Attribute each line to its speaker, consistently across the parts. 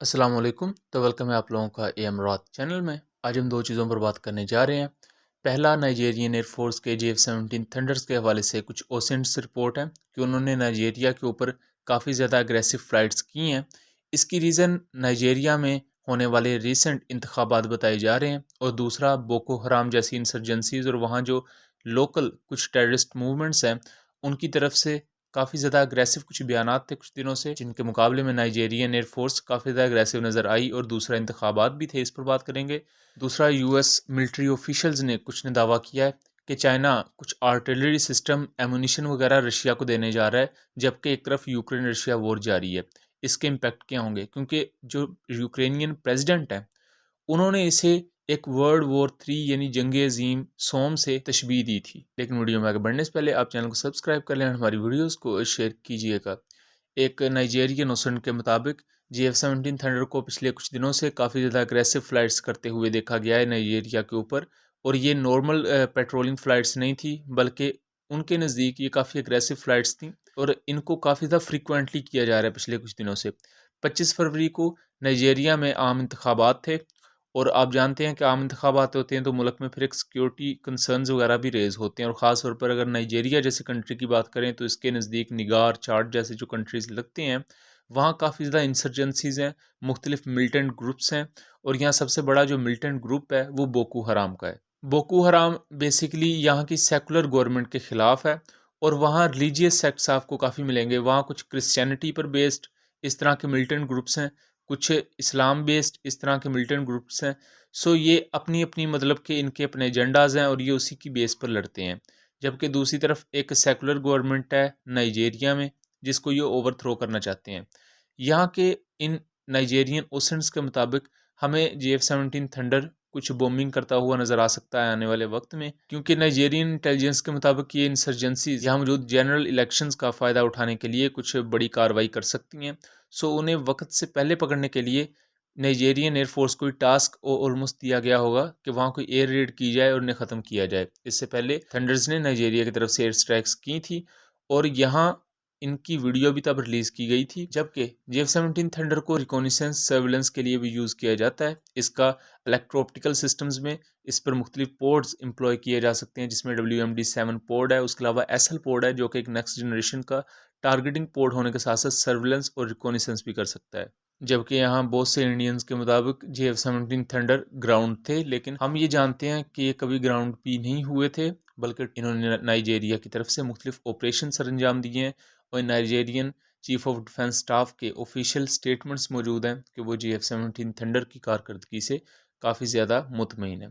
Speaker 1: अस्सलाम वालेकुम। तो वेलकम है आप लोगों का एम रॉत चैनल में। आज हम दो चीज़ों पर बात करने जा रहे हैं। पहला, नाइजेरियन एयरफोर्स के JF-17 थंडर्स के हवाले से कुछ ओसेंट्स रिपोर्ट है कि उन्होंने नाइजेरिया के ऊपर काफ़ी ज़्यादा अग्रेसिव फ़्लाइट्स की हैं। इसकी रीज़न नाइजेरिया में होने वाले रिसेंट इंतखाबात बताए जा रहे हैं, और दूसरा बोको हराम जैसी इंसर्जेंसीज और वहाँ जो लोकल कुछ टेररिस्ट मूवमेंट्स हैं उनकी तरफ से काफ़ी ज़्यादा अग्रेसिव कुछ बयानात थे कुछ दिनों से, जिनके मुकाबले में नाइजेरियन एयरफोर्स काफ़ी ज़्यादा अग्रेसिव नज़र आई। और दूसरा, इंतखाबात भी थे, इस पर बात करेंगे। दूसरा, US मिलिट्री ऑफिशियल्स ने कुछ ने दावा किया है कि चाइना कुछ आर्टिलरी सिस्टम, एमुनिशन वगैरह रशिया को देने जा रहा है, जबकि एक तरफ यूक्रेन रशिया वॉर जारी है। इसके इम्पैक्ट क्या होंगे, क्योंकि जो यूक्रेनियन प्रेसिडेंट है उन्होंने इसे एक वर्ल्ड वॉर 3 यानी जंग अजीम सोम से तशबीह दी थी। लेकिन वीडियो में आगे बढ़ने से पहले आप चैनल को सब्सक्राइब कर लें और हमारी वीडियोस को शेयर कीजिएगा। एक नाइजेरियन ओसन के मुताबिक JF-17 थंडर को पिछले कुछ दिनों से काफ़ी ज़्यादा अग्रेसिव फ़्लाइट्स करते हुए देखा गया है नाइजेरिया के ऊपर। और ये नॉर्मल पेट्रोलिंग फ़्लाइट्स नहीं थी, बल्कि उनके नज़दीक ये काफ़ी अग्रेसिव फ़्लाइट्स थी, और इनको काफ़ी ज़्यादा फ्रिक्वेंटली किया जा रहा है पिछले कुछ दिनों से। 25 फरवरी को नाइजेरिया में आम इंतखाबात थे, और आप जानते हैं कि आम इंतखाबात होते हैं तो मुल्क में फिर एक सिक्योरिटी कंसर्न्स वगैरह भी रेज़ होते हैं। और ख़ास तौर पर अगर नाइजेरिया जैसे कंट्री की बात करें तो इसके नज़दीक निगार, चार्ट जैसे जो कंट्रीज़ लगते हैं, वहाँ काफ़ी ज़्यादा इंसर्जेंसीज़ हैं, मुख्तलिफ मिलिटेंट ग्रुप्स हैं। और यहाँ सबसे बड़ा जो मिलिटेंट ग्रुप है वो बोको हराम का है। बोको हराम बेसिकली यहाँ की सेकुलर गवर्नमेंट के ख़िलाफ़ है, और वहाँ रिलीजियस सेक्ट्स आपको काफ़ी मिलेंगे। वहाँ कुछ क्रिश्चियनिटी पर बेस्ड इस तरह के मिलिटेंट ग्रुप्स हैं, कुछ इस्लाम बेस्ड इस तरह के मिलिटेंट ग्रुप्स हैं। सो ये अपनी अपनी मतलब के इनके अपने एजेंडाज हैं, और ये उसी की बेस पर लड़ते हैं। जबकि दूसरी तरफ एक सेकुलर गवर्नमेंट है नाइजेरिया में, जिसको ये ओवरथ्रो करना चाहते हैं। यहाँ के इन नाइजेरियन ओसेंट्स के मुताबिक हमें JF-17 थंडर कुछ बॉम्बिंग करता हुआ नज़र आ सकता है आने वाले वक्त में, क्योंकि नाइजेरियन इंटेलिजेंस के मुताबिक ये इंसर्जेंसीज यहाँ मौजूद जनरल इलेक्शंस का फ़ायदा उठाने के लिए कुछ बड़ी कार्रवाई कर सकती हैं। सो उन्हें वक्त से पहले पकड़ने के लिए नाइजेरियन एयरफोर्स को टास्क ऑलमोस्ट दिया गया होगा कि वहाँ कोई एयर रेड की जाए और उन्हें ख़त्म किया जाए। इससे पहले थंडर्स ने नाइजेरिया की तरफ से एयर स्ट्राइक्स की थी, और यहाँ इनकी वीडियो भी तब रिलीज़ की गई थी। जबकि JF-17 थंडर को रिकॉनिसेंस सर्विलेंस के लिए भी यूज़ किया जाता है। इसका इलेक्ट्रो-ऑप्टिकल सिस्टम्स में इस पर मुख्तलिफ पोर्ट्स एम्प्लॉय किए जा सकते हैं, जिसमें WMD-7 पोर्ट है, उसके अलावा SL पोर्ट है जो कि एक नेक्स्ट जनरेशन का टारगेटिंग पोर्ट होने के साथ साथ सर्विलेंस और रिकॉनिसेंस भी कर सकता है। जबकि यहाँ बहुत से इंडियंस के मुताबिक JF-17 थंडर ग्राउंड थे, लेकिन हम ये जानते हैं कि ये कभी ग्राउंड भी नहीं हुए थे, बल्कि इन्होंने नाइजेरिया की तरफ से मुख्तलिफ ऑपरेशन सर अंजाम दिए हैं। और Nigerian chief of defence staff के ऑफिशियल स्टेटमेंट्स मौजूद हैं कि वो JF-17 थंडर की कारकर्दगी से काफ़ी ज़्यादा मुतमईन है।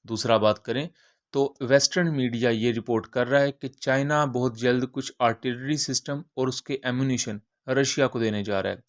Speaker 1: दूसरा बात करें तो वेस्टर्न मीडिया ये रिपोर्ट कर रहा है कि चाइना बहुत जल्द कुछ आर्टिलरी सिस्टम और उसके एमुनिशन रशिया को देने जा रहा है।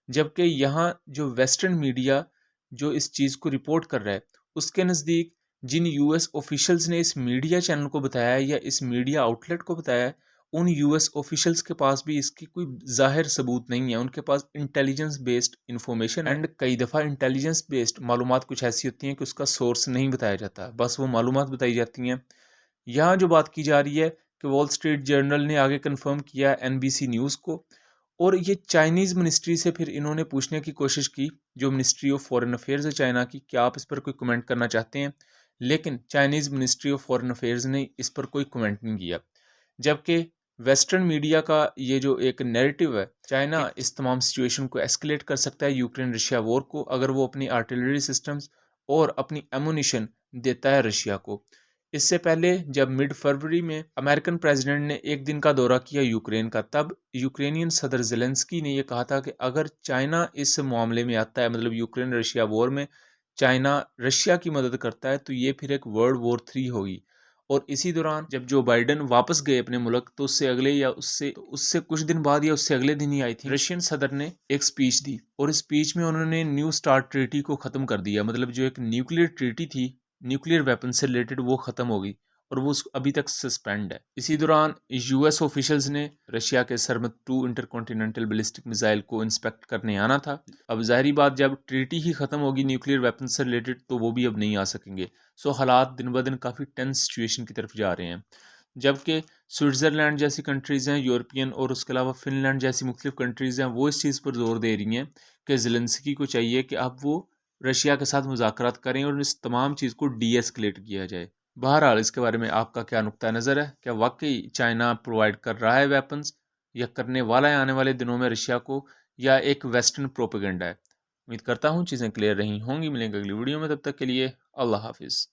Speaker 1: जबकि यहाँ जो वेस्टर्न मीडिया जो इस चीज़ को रिपोर्ट कर रहा है, उसके नज़दीक जिन US ऑफिशियल्स ने इस मीडिया चैनल को बताया है या इस मीडिया आउटलेट को बताया है, उन US ऑफिशियल्स के पास भी इसकी कोई ज़ाहिर सबूत नहीं है। उनके पास इंटेलिजेंस बेस्ड इंफॉर्मेशन, एंड कई दफ़ा इंटेलिजेंस बेस्ड मालूमात कुछ ऐसी होती हैं कि उसका सोर्स नहीं बताया जाता, बस वो मालूमात बताई जाती हैं। यहाँ जो बात की जा रही है कि वॉल स्ट्रीट जर्नल ने आगे कंफर्म किया NBC न्यूज़ को, और ये चाइनीज़ मिनिस्ट्री से फिर इन्होंने पूछने की कोशिश की, जो मिनिस्ट्री ऑफ फॉरेन अफेयर्स है चाइना की, क्या आप इस पर कोई कमेंट करना चाहते हैं। लेकिन Chinese ministry of foreign affairs ने इस पर कोई कमेंट नहीं किया। जबकि वेस्टर्न मीडिया का ये जो एक नैरेटिव है, चाइना इस तमाम सिचुएशन को एस्केलेट कर सकता है यूक्रेन रशिया वॉर को, अगर वो अपनी आर्टिलरी सिस्टम्स और अपनी एमुनिशन देता है रशिया को। इससे पहले जब मिड फरवरी में अमेरिकन प्रेसिडेंट ने एक दिन का दौरा किया यूक्रेन का, तब यूक्रेनियन सदर ज़ेलेंस्की ने यह कहा था कि अगर चाइना इस मामले में आता है, मतलब यूक्रेन रशिया वॉर में चाइना रशिया की मदद करता है, तो ये फिर एक वर्ल्ड वॉर 3 होगी। और इसी दौरान जब जो बाइडन वापस गए अपने मुल्क, तो उससे अगले या उससे कुछ दिन बाद या उससे अगले दिन ही आई थी, रशियन सदर ने एक स्पीच दी, और इस स्पीच में उन्होंने न्यू स्टार्ट ट्रीटी को ख़त्म कर दिया। मतलब जो एक न्यूक्लियर ट्रीटी थी न्यूक्लियर वेपन से रिलेटेड, वो ख़त्म हो गई, और वो अभी तक सस्पेंड है। इसी दौरान US ऑफिशियल्स ने रशिया के सरमत 2 इंटरकॉन्टिनेंटल बैलिस्टिक मिसाइल को इंस्पेक्ट करने आना था। अब ज़ाहिरी बात, जब ट्रीटी ही ख़त्म होगी न्यूक्लियर वेपन से रिलेटेड, तो वो भी अब नहीं आ सकेंगे। सो हालात दिन ब दिन काफ़ी टेंस सिचुएशन की तरफ जा रहे हैं। जबकि स्विट्ज़रलैंड जैसी कंट्रीज़ हैं यूरोपियन, और उसके अलावा फ़िनलैंड जैसी मुख्तलिफ़ कंट्रीज़ हैं, वो इस चीज़ पर ज़ोर दे रही हैं कि ज़ेलेंस्की को चाहिए कि अब वो रशिया के साथ मुज़ाकरात करें और इस तमाम चीज़ को डी-एस्केलेट किया जाए। बहरहाल इसके बारे में आपका क्या नुक्ता नज़र है? क्या वाक़ई चाइना प्रोवाइड कर रहा है वेपन्स, या करने वाला है आने वाले दिनों में रशिया को, या एक वेस्टर्न प्रोपेगेंडा है? उम्मीद करता हूँ चीज़ें क्लियर रही होंगी। मिलेंगे अगली वीडियो में, तब तक के लिए अल्लाह हाफ़िज़।